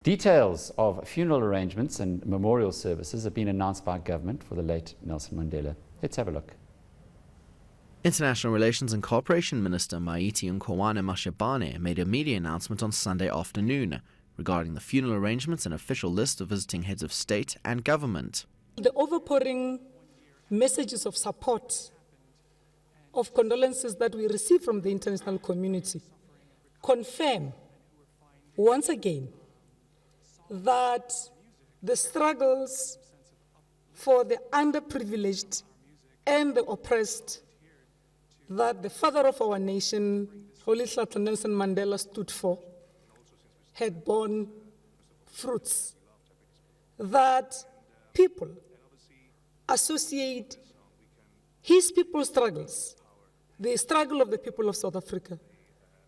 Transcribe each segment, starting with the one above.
Details of funeral arrangements and memorial services have been announced by government for the late Nelson Mandela. Let's have a look. International Relations and Cooperation Minister Maiti Nkoane Mashabane made a media announcement on Sunday afternoon regarding the funeral arrangements and official list of visiting heads of state and government. The overpouring messages of support, of condolences that we receive from the international community confirm once again that the struggles for the underprivileged and the oppressed that the father of our nation, Holy Father Nelson Mandela, stood for had borne fruits, that people associate his people's struggles, the struggle of the people of South Africa,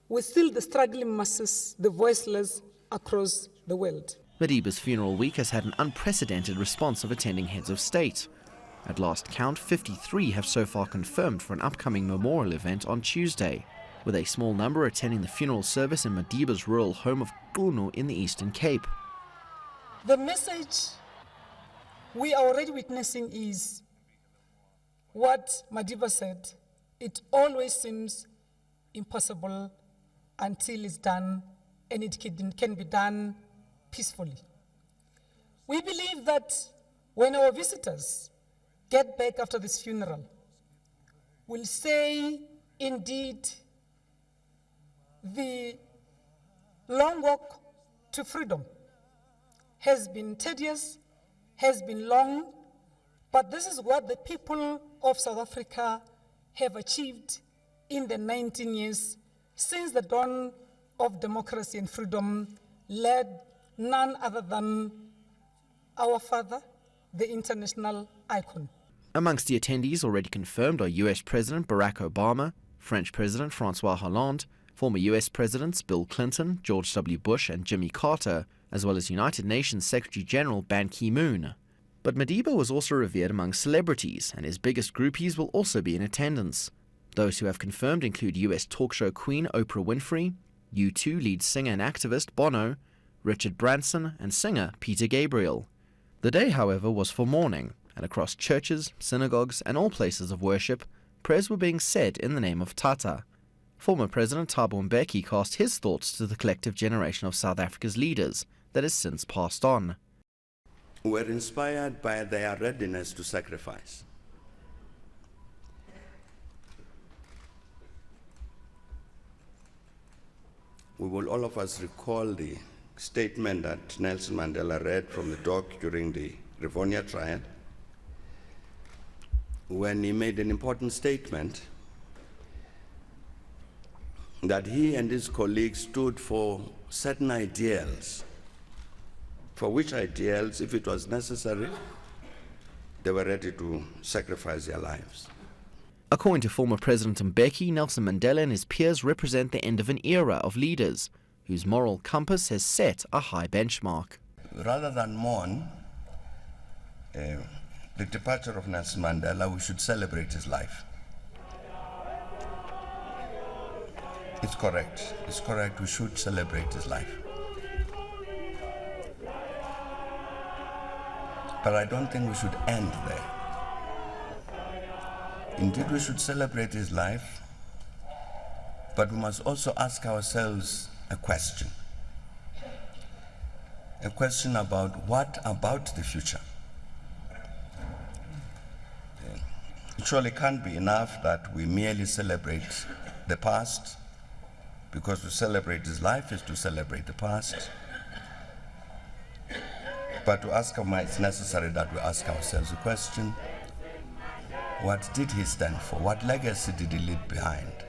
with still the struggling masses, the voiceless across the world. Madiba's funeral week has had an unprecedented response of attending heads of state. At last count, 53 have so far confirmed for an upcoming memorial event on Tuesday, with a small number attending the funeral service in Madiba's rural home of Qunu in the Eastern Cape. The message we are already witnessing is what Madiba said: it always seems impossible until it's done, and it can be done peacefully. We believe that when our visitors get back after this funeral, we'll say, indeed, the long walk to freedom has been tedious, has been long, but this is what the people of South Africa have achieved in the 19 years since the dawn of democracy and freedom, led none other than our father, the international icon. Amongst the attendees already confirmed are US President Barack Obama, French President Francois Hollande, former US Presidents Bill Clinton, George W. Bush and Jimmy Carter, as well as United Nations Secretary General Ban Ki-moon. But Madiba was also revered among celebrities, and his biggest groupies will also be in attendance. Those who have confirmed include US talk show queen Oprah Winfrey, U2 lead singer and activist Bono, Richard Branson and singer Peter Gabriel. The day, however, was for mourning, and across churches, synagogues and all places of worship, prayers were being said in the name of Tata. Former President Thabo Mbeki cast his thoughts to the collective generation of South Africa's leaders that has since passed on. We're inspired by their readiness to sacrifice. We will all of us recall the statement that Nelson Mandela read from the dock during the Rivonia trial, when he made an important statement that he and his colleagues stood for certain ideals, for which ideals, if it was necessary, they were ready to sacrifice their lives. According to former President Mbeki, Nelson Mandela and his peers represent the end of an era of leaders whose moral compass has set a high benchmark. Rather than mourn the departure of Nelson Mandela, we should celebrate his life. It's correct. It's correct. We should celebrate his life. But I don't think we should end there. Indeed, we should celebrate his life, but we must also ask ourselves a question about what about the future. It surely can't be enough that we merely celebrate the past, because to celebrate his life is to celebrate the past. But it's necessary that we ask ourselves a question: what did he stand for? What legacy did he leave behind?